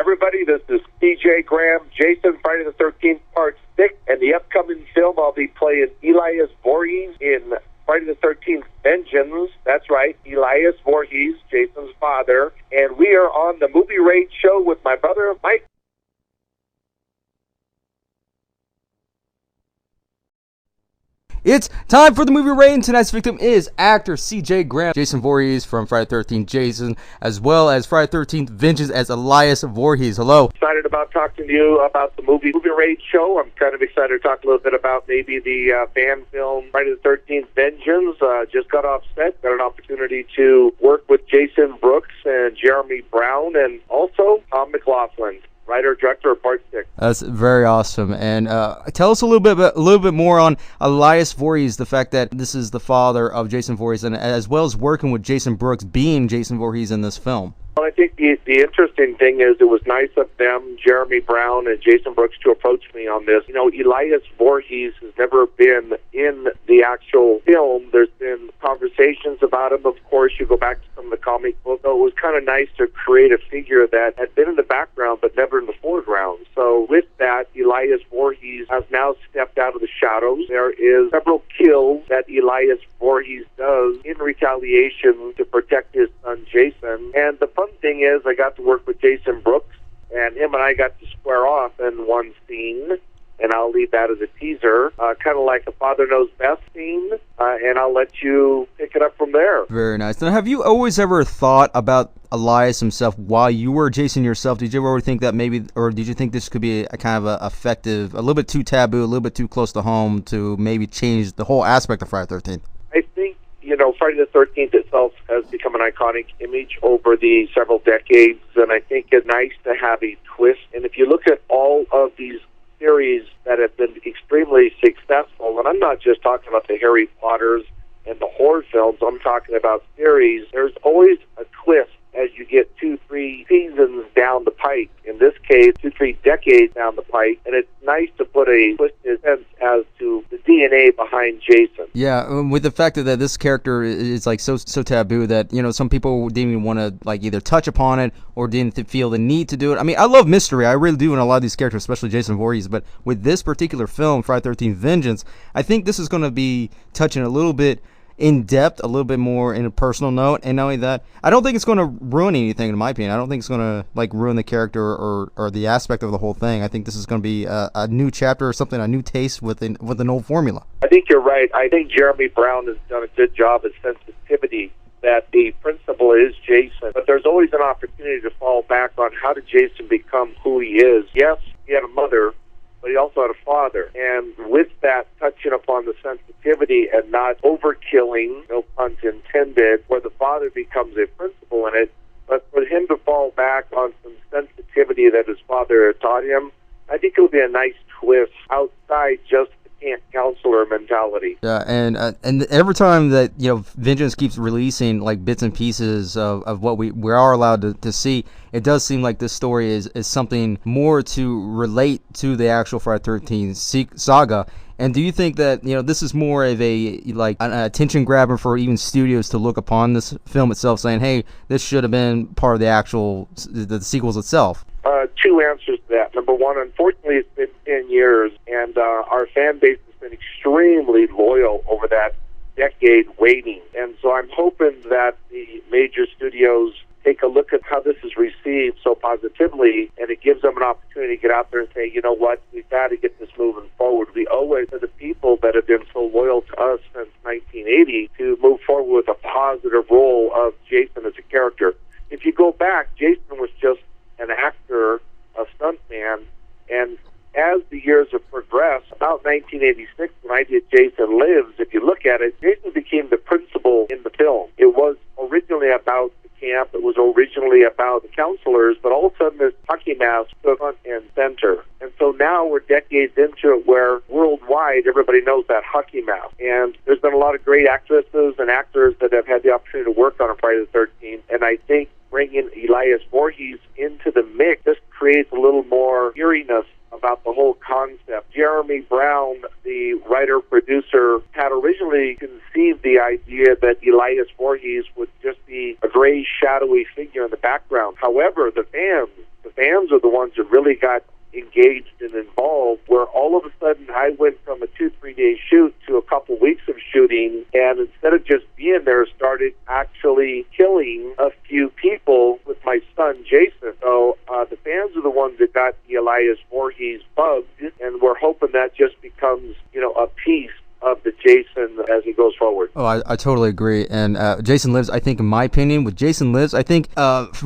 Everybody, this is CJ Graham, Jason, Friday the 13th, Part 6, and the upcoming film I'll be playing Elias Voorhees in Friday the 13th Vengeance. That's right, Elias Voorhees, Jason's father. And we are on the Movie Rage Show with my brother, Mike. It's time for the movie rating. Tonight's victim is actor C.J. Graham, Jason Voorhees from Friday the 13th Jason, as well as Friday the 13th Vengeance as Elias Voorhees. Hello. Excited about talking to you about the Movie Rage Show. I'm kind of excited to talk a little bit about maybe the fan film Friday the 13th Vengeance. Just got off set, got an opportunity to work with Jason Brooks and Jeremy Brown, and also Tom McLaughlin, writer, director of Part 6. That's very awesome. And tell us a little bit more on Elias Voorhees, the fact that this is the father of Jason Voorhees, and as well as working with Jason Brooks being Jason Voorhees in this film. Well, I think the interesting thing is it was nice of them, Jeremy Brown and Jason Brooks, to approach me on this. You know, Elias Voorhees has never been in the actual film. There's been conversations about him. Of course, you go back to some of the comic books. So it was kind of nice to create a figure that had been in the background but never in the foreground. So with that, Elias Voorhees has now stepped out of the shadows. There is several kills that Elias Voorhees does in retaliation to protect his son Jason. And the fun thing is I got to work with Jason Brooks, and him and I got to square off in one scene, and I'll leave that as a teaser, kind of like a Father Knows Best scene, and I'll let you pick it up from there. Very nice. Now, have you always ever thought about Elias himself while you were Jason yourself? Did you ever think that maybe, or did you think this could be a kind of a effective, a little bit too taboo, a little bit too close to home to maybe change the whole aspect of Friday the 13th? I think, you know, Friday the 13th itself has become an iconic image over the several decades, and I think it's nice to have a twist. And if you look at all of these series that have been extremely successful, and I'm not just talking about the Harry Potters and the horror films, I'm talking about series, there's always a twist as you get 2-3 seasons down the pike. In this case, 2-3 decades down the pike, and it's nice to put a twisted sense as to the DNA behind Jason. Yeah, with the fact that this character is like so taboo that, you know, some people didn't even want to like either touch upon it or didn't feel the need to do it. I mean, I love mystery, I really do, in a lot of these characters, especially Jason Voorhees. But with this particular film, Friday the 13th Vengeance, I think this is going to be touching a little bit in depth, a little bit more in a personal note. And not only that, I don't think it's going to ruin anything, in my opinion. I don't think it's going to like ruin the character or the aspect of the whole thing. I think this is going to be a new chapter or something, a new taste with an old formula. I think you're right. I think Jeremy Brown has done a good job of sensitivity that the principal is Jason, but there's always an opportunity to fall back on how did Jason become who he is. Yes, he had a mother, but he also had a father. And with that, touching upon the sensitivity and not overkilling, no pun intended, where the father becomes a principal in it, but for him to fall back on some sensitivity that his father had taught him, I think it would be a nice twist outside just the camp counselor mentality. Yeah, and every time that, you know, Vengeance keeps releasing like bits and pieces of what we are allowed to see, it does seem like this story is something more to relate to the actual Friday the 13th saga. And do you think that, you know, this is more of a like an attention grabber for even studios to look upon this film itself, saying, hey, this should have been part of the sequels itself? Two answers to that. Number one, unfortunately, it's been 10 years, and our fan base has been extremely loyal over that decade waiting. And so I'm hoping that the major studios take a look at how this is received so positively, and it gives them an opportunity to get out there and say, you know what, we've got to get this moving forward. We owe it to the people that have been so loyal to us since 1980 to move forward with a positive role of Jason as a character. If you go back, Jason was just an actor, a stuntman, and as the years have progressed, about 1986, when I did Jason Lives, if you look at it, Jason became the principal in the film. It was originally about the camp, it was originally about the counselors, but all of a sudden this hockey mask took front and center. And so now we're decades into it where worldwide everybody knows that hockey mask. And there's been a lot of great actresses and actors that have had the opportunity to work on Friday the 13th, and I think bringing Elias Voorhees into the mix just creates a little more eeriness about the whole concept. Jeremy Brown, the writer-producer, had originally conceived the idea that Elias Voorhees would just be a gray, shadowy figure in the background. However, the fans fans are the ones that really got engaged and involved, where all of a sudden I went from a 2-3 day shoot to a couple weeks of shooting, and instead of just being there, started actually killing a few people with my son Jason. So the fans are the ones that got the Elias Voorhees bugged, and we're hoping that just becomes, a piece of the Jason as he goes forward. Oh, I totally agree. And Jason Lives, I think, in my opinion, with Jason Lives, I think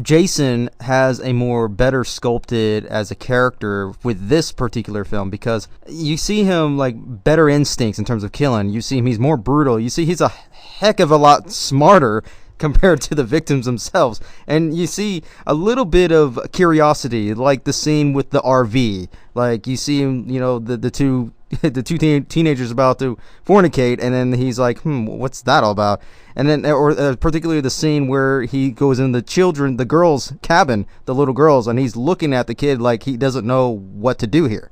Jason has a more better sculpted as a character with this particular film, because you see him like better instincts in terms of killing. You see him, he's more brutal. You see he's a heck of a lot smarter compared to the victims themselves. And you see a little bit of curiosity, like the scene with the RV. Like you see him, the two teenagers about to fornicate, and then he's like, what's that all about? And then, or particularly the scene where he goes in the girls' cabin, the little girls, and he's looking at the kid like he doesn't know what to do here.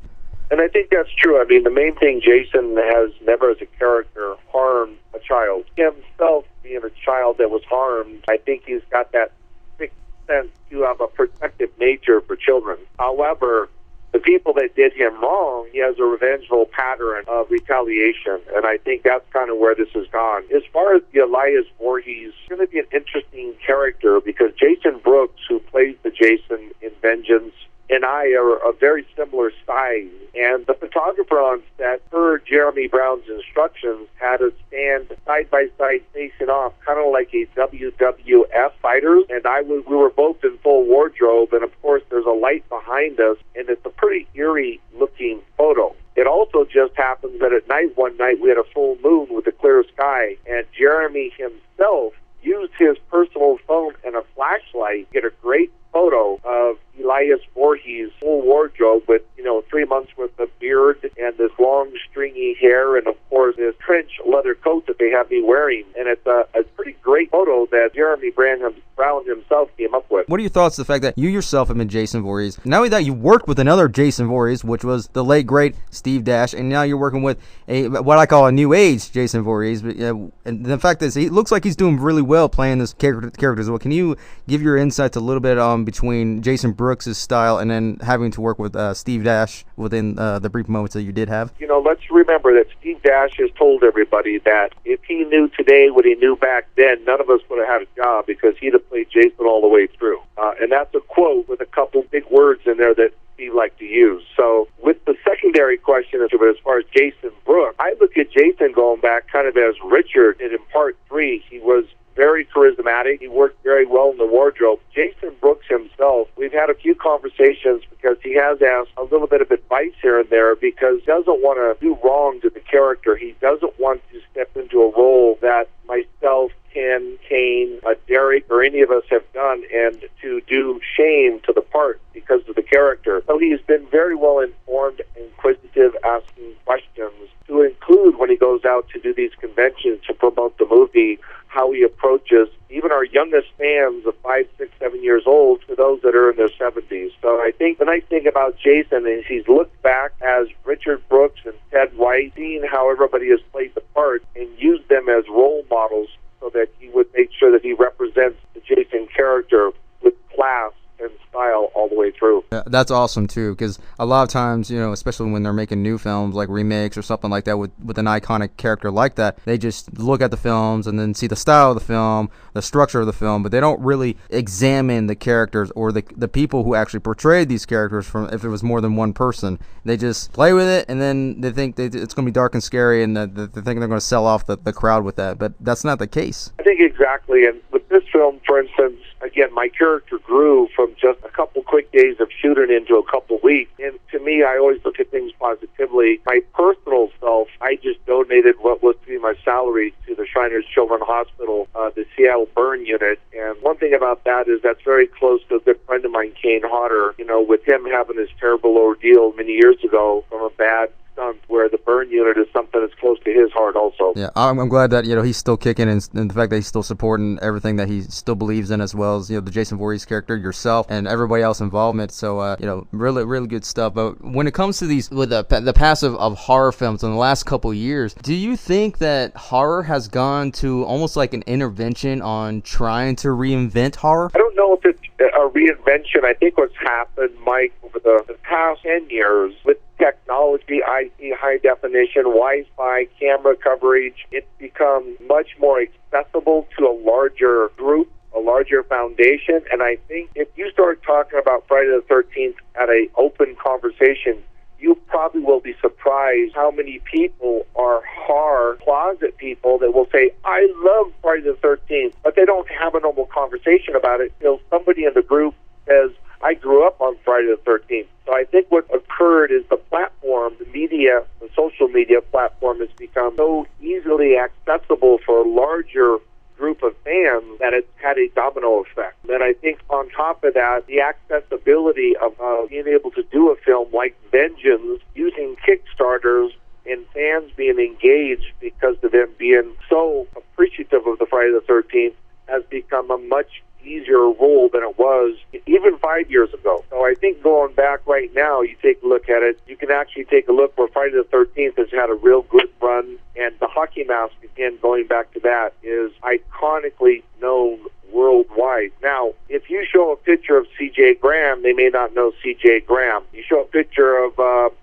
And I think that's true. I mean, the main thing, Jason has never as a character harmed a child. Himself being a child that was harmed, I think he's got that sixth sense to have a protective nature for children. However, the people that did him wrong, he has a revengeful pattern of retaliation, and I think that's kind of where this has gone. As far as the Elias Voorhees, it's going to be an interesting character, because Jason Brooks, who plays the Jason in Vengeance, and I are a very similar size, and the photographer on set, per Jeremy Brown's instructions, had us stand side by side facing off, kind of like a WWF fighters, and we were both in full wardrobe, and of course there's a light behind us, and it's a pretty eerie looking photo. It also just happens that at night, one night, we had a full moon with a clear sky, and Jeremy himself used his personal phone and a flashlight to get a great photo of Elias Voorhees' full wardrobe with, 3 months worth of beard and this long stringy hair, and of course this trench leather coat that they have me wearing. And it's a pretty great photo that Jeremy Brown himself came up with. What are your thoughts on the fact that you yourself have been Jason Voorhees? Not only that, you worked with another Jason Voorhees, which was the late great Steve Dash, and now you're working with what I call a new age Jason Voorhees. And the fact is, he looks like he's doing really well playing this character as well. Can you give your insights a little bit between Jason Brooks' style and then having to work with Steve Dash within the brief moments that you did have? Let's remember that Steve Dash has told everybody that if he knew today what he knew back then, none of us would have had a job, because he'd have played Jason all the way through. And that's a quote with a couple big words in there that Steve liked to use. So with the secondary question as far as Jason Brooks, I look at Jason going back kind of as Richard, and in part 3, he was very charismatic. He worked very well in the wardrobe. Jason Brooks himself, we've had a few conversations, because he has asked a little bit of advice here and there, because he doesn't want to do wrong to the character. He doesn't want to step into a role that myself, Ken, Kane, Derek, or any of us have done, and to do shame to the part because of the character. So he's been very well informed, inquisitive, asking questions, to include when he goes out to do these conventions to promote the movie, how he approaches even our youngest fans of 5, 6, 7 years old to those that are in their 70s. So I think the nice thing about Jason is he's looked back as Richard Brooks and Ted White, seeing how everybody has played the part, and used them as role models so that he would make sure that he represents the Jason character with class and style all the way through. That's awesome too, because a lot of times, especially when they're making new films like remakes or something like that with an iconic character like that, they just look at the films and then see the style of the film, the structure of the film, but they don't really examine the characters or the people who actually portrayed these characters, from if it was more than one person. They just play with it, and then they think it's going to be dark and scary, and they think they're going to sell off the crowd with that, but that's not the case. I think exactly, and with this film, for instance, again, my character grew from just a couple quick days of shooting into a couple weeks. And to me, I always look at things positively. My personal self, I just donated what was to be my salary to the Shriners Children's Hospital, the Seattle Burn Unit. And one thing about that is that's very close to a good friend of mine, Kane Hodder. With him having his terrible ordeal many years ago from a bad stunt, where the burn unit is something that's close to his heart also. Yeah, I'm glad that he's still kicking, and the fact that he's still supporting everything that he still believes in, as well as the Jason Voorhees character, yourself, and everybody else involvement. So really good stuff. But when it comes to these with the passive of horror films in the last couple of years, do you think that horror has gone to almost like an intervention on trying to reinvent horror? I don't know if it's a reinvention. I think what's happened, Mike, over the past 10 years with technology, IT, high definition, Wi-Fi, camera coverage, it's become much more accessible to a larger group, a larger foundation. And I think if you start talking about Friday the 13th at an open conversation, you probably will be surprised how many people are hard closet people that will say, I love Friday the 13th, but they don't have a normal conversation about it until somebody in the group says, I grew up on Friday the 13th. So I think what occurred is the platform, the media, the social media platform has become so easily accessible for a larger group of fans that it's had a domino effect. And I think on top of that, the accessibility of being able to do a film like Vengeance using Kickstarters and fans being engaged because of them being so appreciative of the Friday the 13th has become a much easier role than it was even 5 years ago. So I think going back right now, you take a look at it, you can actually take a look where Friday the 13th has had a real good run, and the hockey mask, again, going back to that, is iconically known worldwide. Now, if you show a picture of C.J. Graham, they may not know C.J. Graham. You show a picture of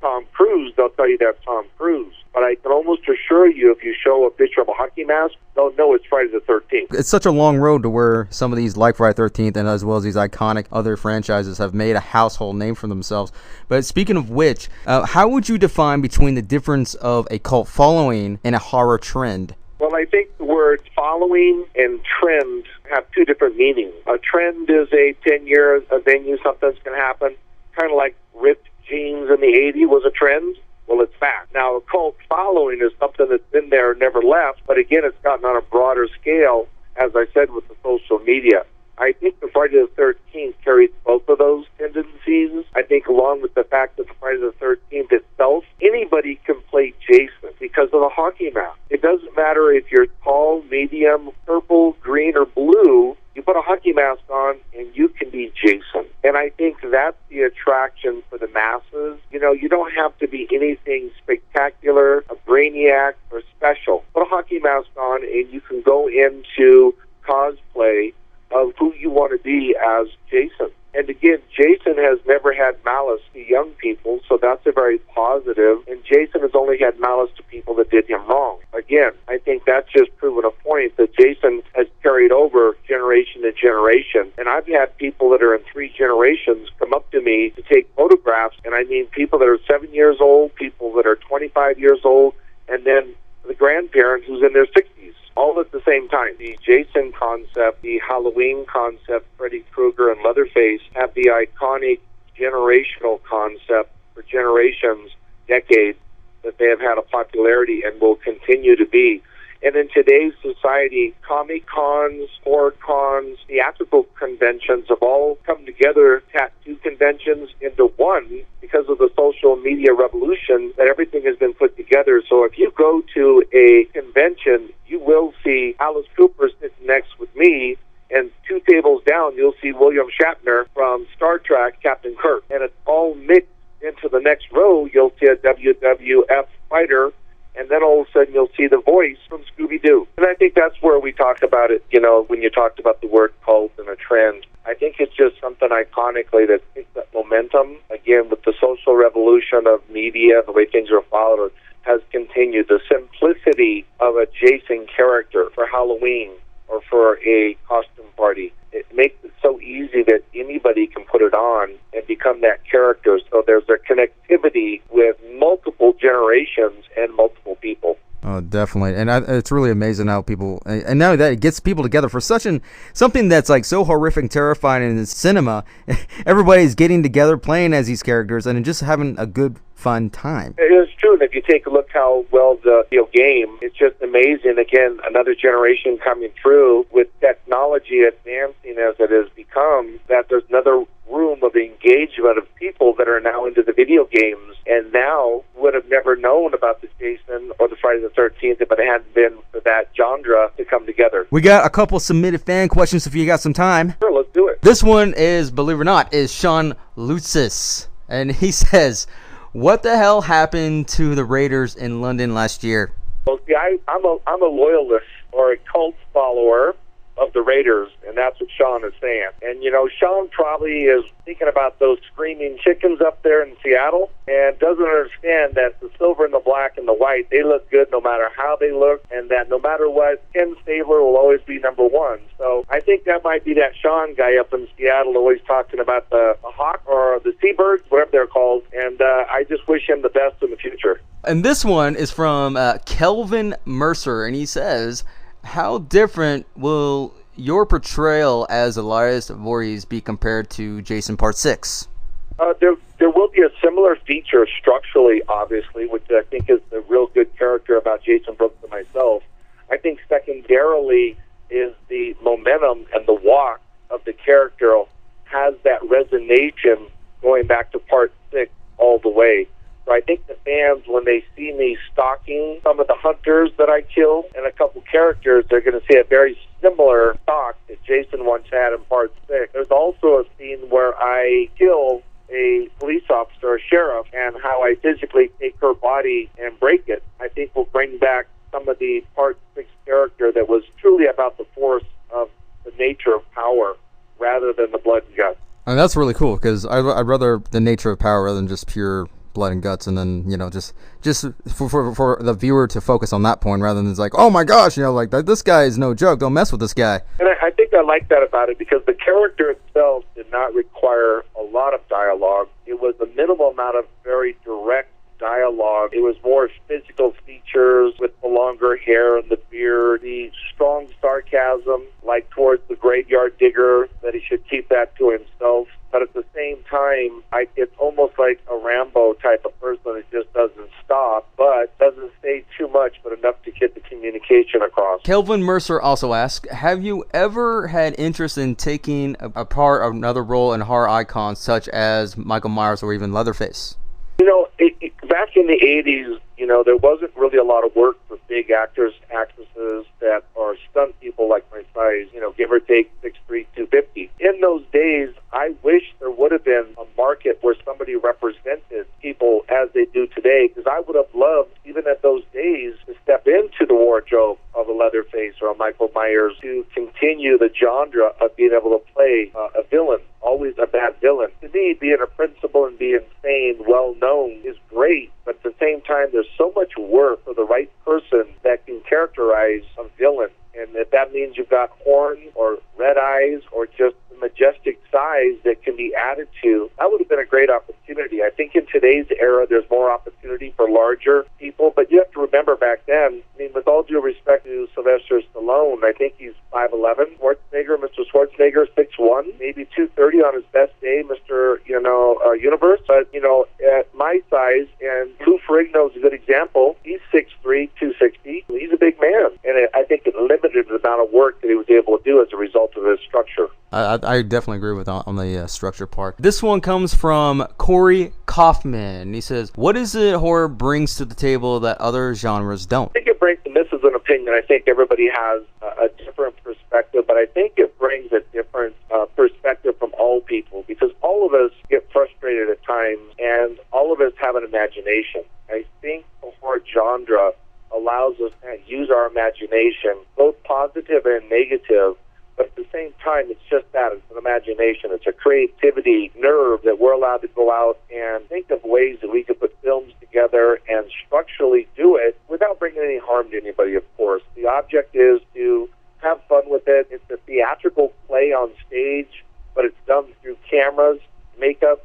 Tom Cruise, they'll tell you that's Tom Cruise. But I can almost assure you, if you show a picture of a hockey mask, they'll know it's Friday the 13th. It's such a long road to where some of these, like Friday the 13th, and as well as these iconic other franchises, have made a household name for themselves. But speaking of which, how would you define between the difference of a cult following and a horror trend? Well, I think the words following and trend have two different meanings. A trend is a 10-year venue, something's going to happen, kind of like ripped jeans in the 80s was a trend. Well, it's back. Now, a cult following is something that's been there, never left, but again, it's gotten on a broader scale, as I said, with the social media. I think the Friday the 13th carries both of those tendencies. I think along with the fact that the Friday the 13th itself, anybody can play Jason because of the hockey mask. It doesn't matter if you're tall, medium, purple, green, or blue. You put a hockey mask on and you can be Jason. And I think that's the attraction for the masses. You know, you don't have to be anything spectacular, a brainiac, or special. Put a hockey mask on and you can go into cosplay of who you want to be as Jason. And again, Jason has never had malice to young people, so that's a very positive. And Jason has only had malice to people that did him wrong. Again, I think that's just proven a point that Jason has carried over generation to generation. And I've had people that are in 3 generations come up to me to take photographs, and I mean people that are 7 years old, people that are 25 years old, and then the grandparent who's in their 60s. All at the same time. The Jason concept, the Halloween concept, Freddy Krueger and Leatherface have the iconic generational concept for generations, decades, that they have had a popularity and will continue to be. And in today's society, comic cons, horror cons, theatrical conventions have all come together, tattoo conventions into one because of the social media revolution that everything has been put together. So if you go to a convention, you will see Alice Cooper sitting next with me, and 2 tables down, you'll see William Shatner from Star Trek, Captain Kirk. And it's all mixed into the next row. You'll see a WWF fighter, and then all of a sudden you'll see the voice from Scooby-Doo. And I think that's where we talked about it, you know, when you talked about the word cult and a trend. I think it's just something iconically that takes that momentum. Again, with the social revolution of media, the way things are followed, has continued. The simplicity of a Jason character for Halloween or for a costume party, it makes it so easy that anybody can put it on and become that character. So there's a connectivity with multiple generations and multiple people. Oh, definitely. And it's really amazing how people, and now that it gets people together for something that's like so horrific, terrifying in the cinema. Everybody's getting together, playing as these characters, and just having a good, fun time. It is true. And if you take a look how well the video game, it's just amazing. Again, another generation coming through with technology advancing as it has become, that there's another room of engagement of people that are now into the video games and now would have never known about the Jason or the Friday the 13th if it hadn't been for that genre to come together. We got a couple submitted fan questions if you got some time. Sure, let's do it. This one is, believe it or not, is Sean Lutzis. And he says, what the hell happened to the Raiders in London last year? Well, see, I'm a loyalist or a cult follower of the Raiders, and that's what Sean is saying. And, Sean probably is thinking about those screaming chickens up there in Seattle and doesn't understand that the silver and the black and the white, they look good no matter how they look, and that no matter what, Ken Stabler will always be number one. So I think that might be that Sean guy up in Seattle always talking about the hawk or the seabirds, whatever they're called, and I just wish him the best in the future. And this one is from Kelvin Mercer, and he says, how different will your portrayal as Elias Voorhees be compared to Jason Part 6? There will be a similar feature structurally, obviously, which I think is the real good character about Jason Brooks and myself. I think secondarily is the momentum and the walk of the character has that resonation going back to Part 6 all the way. So I think the fans, when they see me stalking some of the hunters that I kill and a couple characters, they're going to see a very similar stalk that Jason once had in Part 6. There's also a scene where I kill a police officer, a sheriff, and how I physically take her body and break it. I think will bring back some of the Part 6 character that was truly about the force of the nature of power rather than the blood and guts. And that's really cool, because I'd rather the nature of power rather than just pure blood and guts, and then just for the viewer to focus on that point rather than it's like, oh my gosh, like this guy is no joke, don't mess with this guy. And I think I like that about it, because the character itself did not require a lot of dialogue. It was a minimal amount of very direct dialogue. It was more physical features with the longer hair and the beard, the strong sarcasm, like towards the graveyard digger, that he should keep that to himself. But at the same time, it's almost like a Rambo type of person that just doesn't stop, but doesn't say too much, but enough to get the communication across. Kelvin Mercer also asks, have you ever had interest in taking a part of another role in horror icons such as Michael Myers or even Leatherface? Back in the 80s, there wasn't really a lot of work for big actors, actresses that are stunt people like my size, give or take 6'3", 250. In those days, I wish there would have been a market where somebody represented people as they do today, because I would have loved, even at those days, to step into the wardrobe of a Leatherface or a Michael Myers to continue the genre of being able to play a villain, always a bad villain. To me, being a principal and being sane, well-known is great, but at the same time, there's so much work for the right person that can characterize a villain. And if that means you've got horns or red eyes or just the majestic size that can be added to, that would have been a great opportunity. I think in today's era, there's more opportunity for larger people, but you have to remember back then, with all due respect to Sylvester Stallone, I think he's 5'11". Mr. Schwarzenegger, 6'1", maybe 230 on his best day, Mr. Universe. But, at my size, and Lou Ferrigno is a good example, he's 6'3", 260. He's a big man. And I think it limited the amount of work that he was able to do as a result of his structure. I definitely agree with on the structure part. This one comes from Corey Kaufman. He says, what is it horror brings to the table that other genres don't? I think it brings, and this is an opinion, I think everybody has a different perspective, but I think it brings a different perspective from all people, because all of us get frustrated at times, and all of us have an imagination. I think the horror genre allows us to use our imagination, both positive and negative, but at the same time, it's just that. It's an imagination. It's a creativity nerve that we're allowed to go out and think of ways that we could put films together and structurally do it without bringing any harm to anybody, of course. The object is to have fun with it. It's a theatrical play on stage, but it's done through cameras, makeup,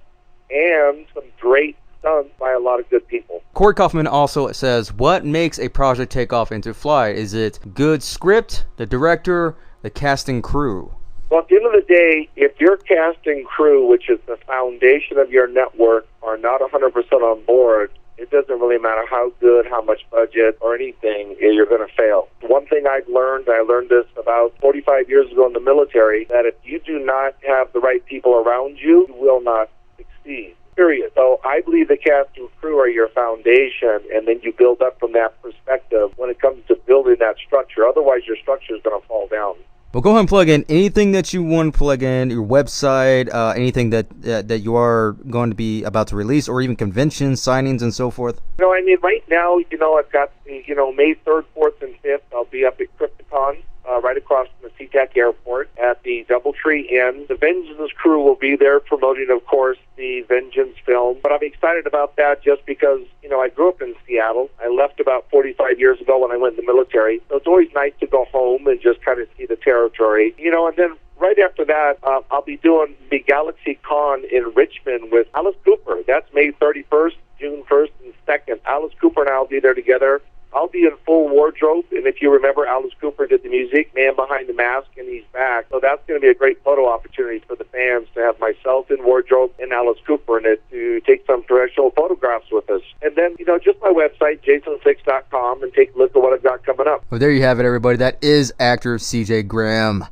and some great stunts by a lot of good people. Corey Kaufman also says, what makes a project take off into flight? Is it good script, the director, the casting crew? Well, at the end of the day, if your casting crew, which is the foundation of your network, are not 100% on board, it doesn't really matter how good, how much budget, or anything, you're going to fail. One thing I learned this about 45 years ago in the military, that if you do not have the right people around you, you will not succeed. Period. So I believe the cast and crew are your foundation, and then you build up from that perspective when it comes to building that structure. Otherwise, your structure is going to fall down. Well, go ahead and plug in anything that you want to plug in, your website, anything that you are going to be about to release, or even conventions, signings, and so forth. Right now, I've got, May 3rd, 4th, and 5th, I'll be up at Crypticon, right across from the Tech Airport at the DoubleTree Inn. The Vengeance crew will be there promoting, of course, the Vengeance film. But I'm excited about that just because, you know, I grew up in Seattle. I left about 45 years ago when I went in the military. So it's always nice to go home and just kind of see the territory. You know, and then right after that, I'll be doing the Galaxy Con in Richmond with Alice Cooper. That's May 31st, June 1st, and 2nd. Alice Cooper and I will be there together. I'll be in full wardrobe, and if you remember, Alice Cooper did the music, Man Behind the Mask, and he's back. So that's going to be a great photo opportunity for the fans to have myself in wardrobe and Alice Cooper in it to take some professional photographs with us. And then, you know, just my website, jason6.com, and take a look at what I've got coming up. Well, there you have it, everybody. That is actor C.J. Graham.